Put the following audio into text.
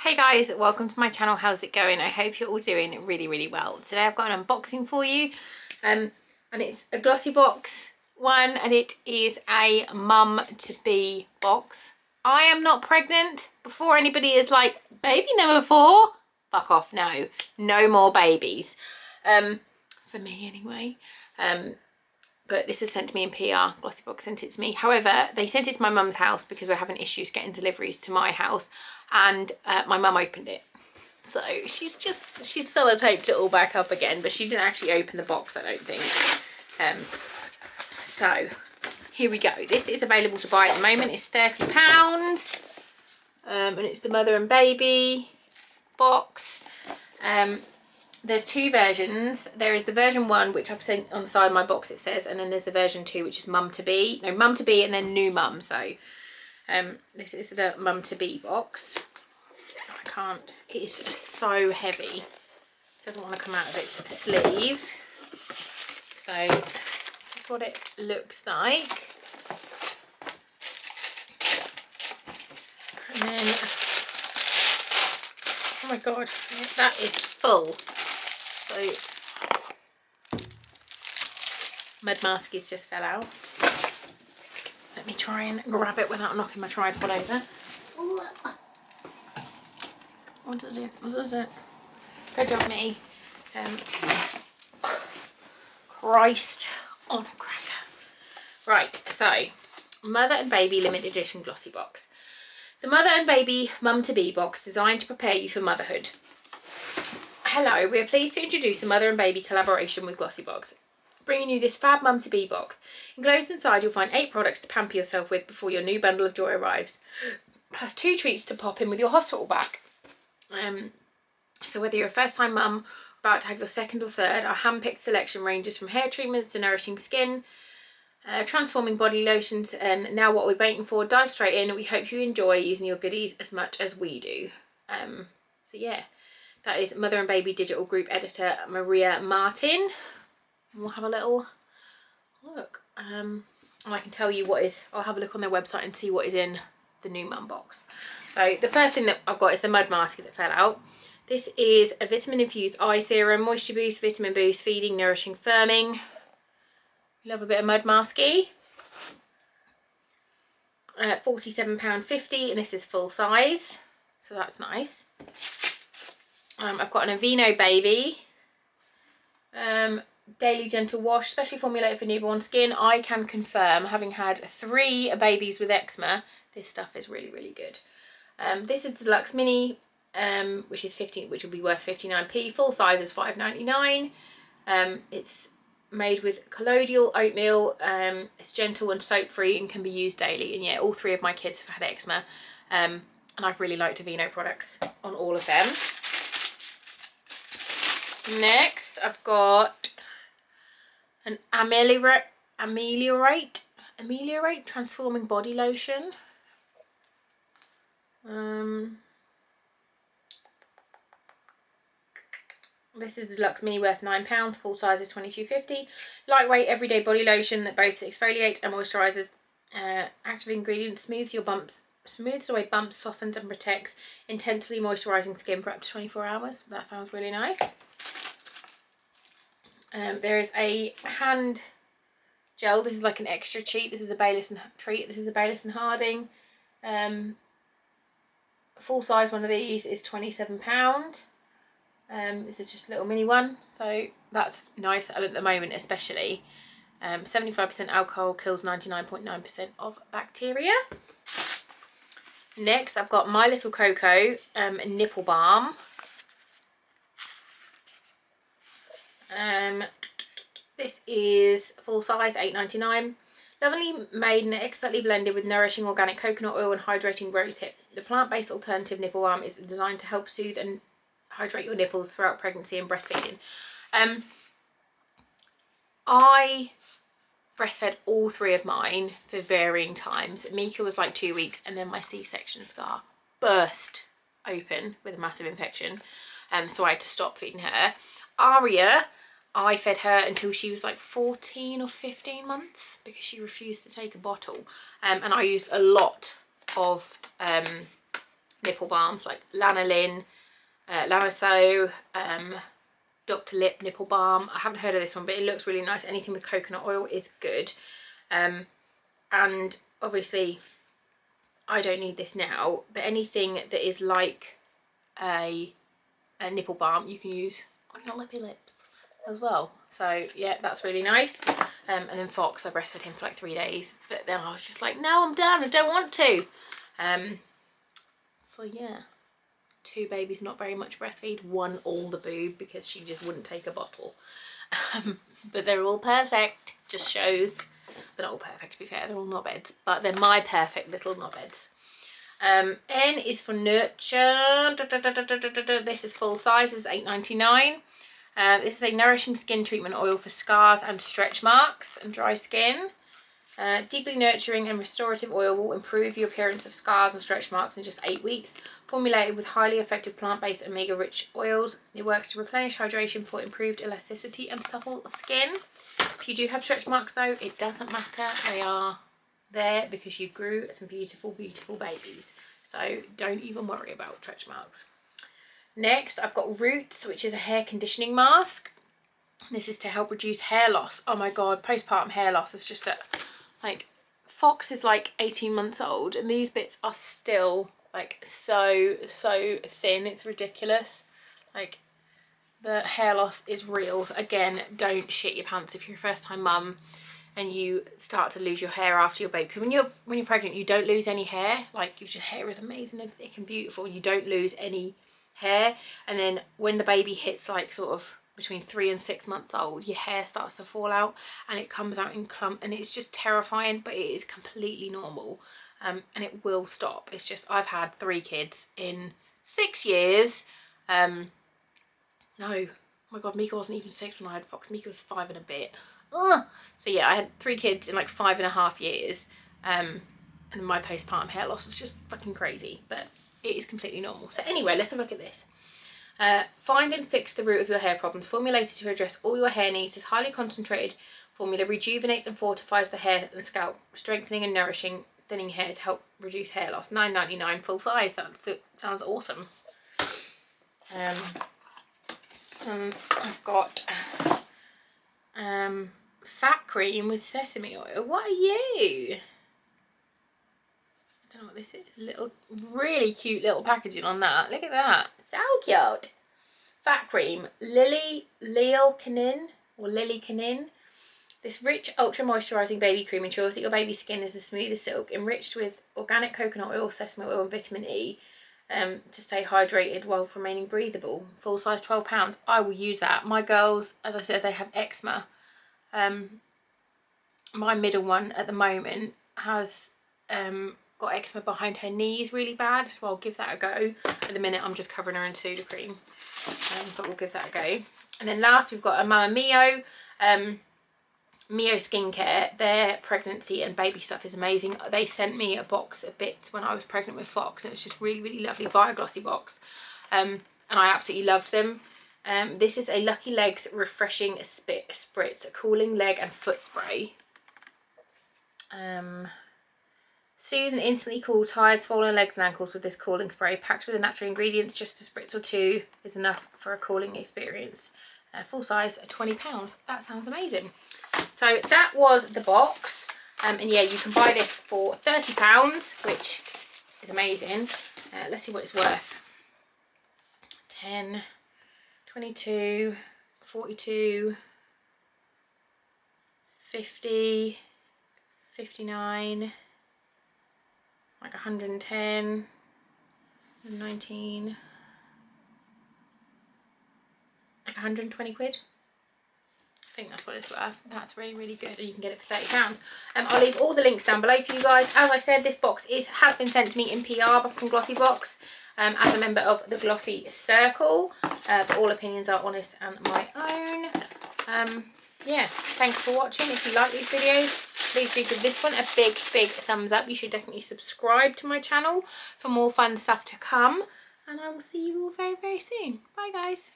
Hey guys, welcome to my channel. How's it going? I hope you're all doing really well. Today I've got an unboxing for you and it's a Glossybox one and it is a mum to be box. I am not pregnant. Before anybody is like, baby number 4, fuck off. No more babies, for me anyway. But this is sent to me in PR. Glossybox sent it to me. However, they sent it to my mum's house because we're having issues getting deliveries to my house, and my mum opened it. So she's sellotaped it all back up again, but she didn't actually open the box, I don't think. So here we go. This is available to buy at the moment. It's £30, and it's the mother and baby box. There's two versions. There is the version 1, which I've sent on the side of my box, it says, and then there's the version 2, which is mum to be. No, mum to be and then new mum. So this is the mum to be box. I can't, it is so heavy. It doesn't want to come out of its sleeve. So this is what it looks like. And then, oh my god, that is full. So mud maskies just fell out. Let me try and grab it without knocking my tripod over. What does it? What does it? Good job, me. Christ on a cracker. Right, so mother and baby limited edition Glossybox. The mother and baby mum to be box designed to prepare you for motherhood. Hello, we are pleased to introduce the mother and baby collaboration with Glossybox, bringing you this fab mum to be box. Enclosed inside you'll find 8 products to pamper yourself with before your new bundle of joy arrives, plus 2 treats to pop in with your hospital bag. So whether you're a first time mum, about to have your second or third, our hand-picked selection ranges from hair treatments to nourishing skin, transforming body lotions, and now what we're waiting for. Dive straight in. We hope you enjoy using your goodies as much as we do. So yeah, that is Mother and Baby Digital Group Editor Maria Martin. We'll have a little look, and I can tell you what is, I'll have a look on their website and see what is in the new mum box. So the first thing that I've got is the mud mask that fell out. This is a vitamin infused eye serum, moisture boost, vitamin boost, feeding, nourishing, firming. Love a bit of mud masky. £47.50, and this is full size, so that's nice. I've got an Aveeno Baby Daily Gentle Wash, specially formulated for newborn skin. I can confirm, having had 3 babies with eczema, this stuff is really good. This is Deluxe Mini, which is which will be worth 59p. Full size is £5.99. It's made with colloidal oatmeal. It's gentle and soap free and can be used daily. And yeah, all 3 of my kids have had eczema, and I've really liked Aveeno products on all of them. Next, I've got an Ameliorate Transforming Body Lotion. This is Deluxe Mini, worth £9. Full size is £22.50. Lightweight everyday body lotion that both exfoliates and moisturises. Active ingredient smooths away bumps, softens and protects intensely moisturising skin for up to 24 hours. That sounds really nice. There is a hand gel. This is like an extra treat. This is a Baylis and treat. This is a Baylis and Harding. Full size one of these is £27. This is just a little mini one, so that's nice at the moment, especially. 75% alcohol, kills 99.9% of bacteria. Next, I've got My Little Cocoa Nipple Balm. This is full size, £8.99. Lovingly made and expertly blended with nourishing organic coconut oil and hydrating rosehip. The plant-based alternative nipple balm is designed to help soothe and hydrate your nipples throughout pregnancy and breastfeeding. I breastfed all 3 of mine for varying times. Mika was like 2 weeks, and then my C-section scar burst open with a massive infection, so I had to stop feeding her. Aria, I fed her until she was like 14 or 15 months because she refused to take a bottle, and I used a lot of nipple balms like Lanolin, Lanoso, Dr. Lip nipple balm. I haven't heard of this one, but it looks really nice. Anything with coconut oil is good. And obviously I don't need this now, but anything that is like a nipple balm you can use on your lippy lips as well. So yeah, that's really nice. And then Fox, I breastfed him for like 3 days, but then I was just like, no, I'm done, I don't want to. So yeah, 2 babies, not very much breastfeed, 1 all the boob because she just wouldn't take a bottle. But they're all perfect. Just shows they're not all perfect, to be fair, they're all knobheads, but they're my perfect little knobheads. N is for nurture. This is full size, this is £8.99. This is a nourishing skin treatment oil for scars and stretch marks and dry skin. Deeply nurturing and restorative oil will improve your appearance of scars and stretch marks in just 8 weeks. Formulated with highly effective plant-based omega-rich oils, it works to replenish hydration for improved elasticity and supple skin. If you do have stretch marks though, it doesn't matter. They are there because you grew some beautiful, beautiful babies. So don't even worry about stretch marks. Next, I've got Roots, which is a hair conditioning mask. This is to help reduce hair loss. Oh my God, postpartum hair loss is just like, Fox is like 18 months old and these bits are still like so thin. It's ridiculous. Like, the hair loss is real. Again, don't shit your pants if you're a first time mum and you start to lose your hair after your baby, because when you're pregnant you don't lose any hair. Like, your hair is amazing and thick and beautiful, you don't lose any hair. And then when the baby hits like sort of between 3 and 6 months old, your hair starts to fall out and it comes out in clump, and it's just terrifying, but it is completely normal. And it will stop. It's just, I've had 3 kids in 6 years. No, oh my God, Mika wasn't even 6 when I had Fox. Mika was 5 and a bit. Ugh. So yeah, I had 3 kids in like 5.5 years. And my postpartum hair loss was just fucking crazy, but it is completely normal. So anyway, let's have a look at this. Find and fix the root of your hair problems. Formulated to address all your hair needs, this highly concentrated formula rejuvenates and fortifies the hair and scalp, strengthening and nourishing thinning hair to help reduce hair loss. £9.99 full size. That sounds awesome. I've got fat cream with sesame oil. What are you? I don't know what this is. Little, really cute little packaging on that. Look at that. So cute. Fat cream. Lily Cannin. This rich, ultra moisturising baby cream ensures that your baby's skin is as smooth as silk, enriched with organic coconut oil, sesame oil and vitamin E to stay hydrated while remaining breathable. Full size, £12. I will use that. My girls, as I said, they have eczema. My middle one at the moment has got eczema behind her knees really bad, so I'll give that a go. At the minute I'm just covering her in Sudocreme, but we'll give that a go. And then last we've got a Mama Mio. Mio Skincare, their pregnancy and baby stuff is amazing. They sent me a box of bits when I was pregnant with Fox, and it was just really, really lovely via Glossybox. And I absolutely loved them. This is a Lucky Legs Refreshing Spritz, a cooling leg and foot spray. Soothe and instantly cool tired, swollen legs and ankles with this cooling spray. Packed with the natural ingredients, just a spritz or 2 is enough for a cooling experience. Full size, £20. That sounds amazing. So that was the box. And yeah, you can buy this for £30, which is amazing. Let's see what it's worth. 10, 22, 42, 50, 59, like 110, 19, like 120 quid. I think that's what it's worth. That's really, really good, and you can get it for £30. I'll leave all the links down below for you guys. As I said, this box has been sent to me in PR from Glossybox as a member of the Glossy Circle. But all opinions are honest and my own. Yeah, thanks for watching. If you like these videos, please do give this one a big thumbs up. You should definitely subscribe to my channel for more fun stuff to come, and I will see you all very, very soon. Bye guys.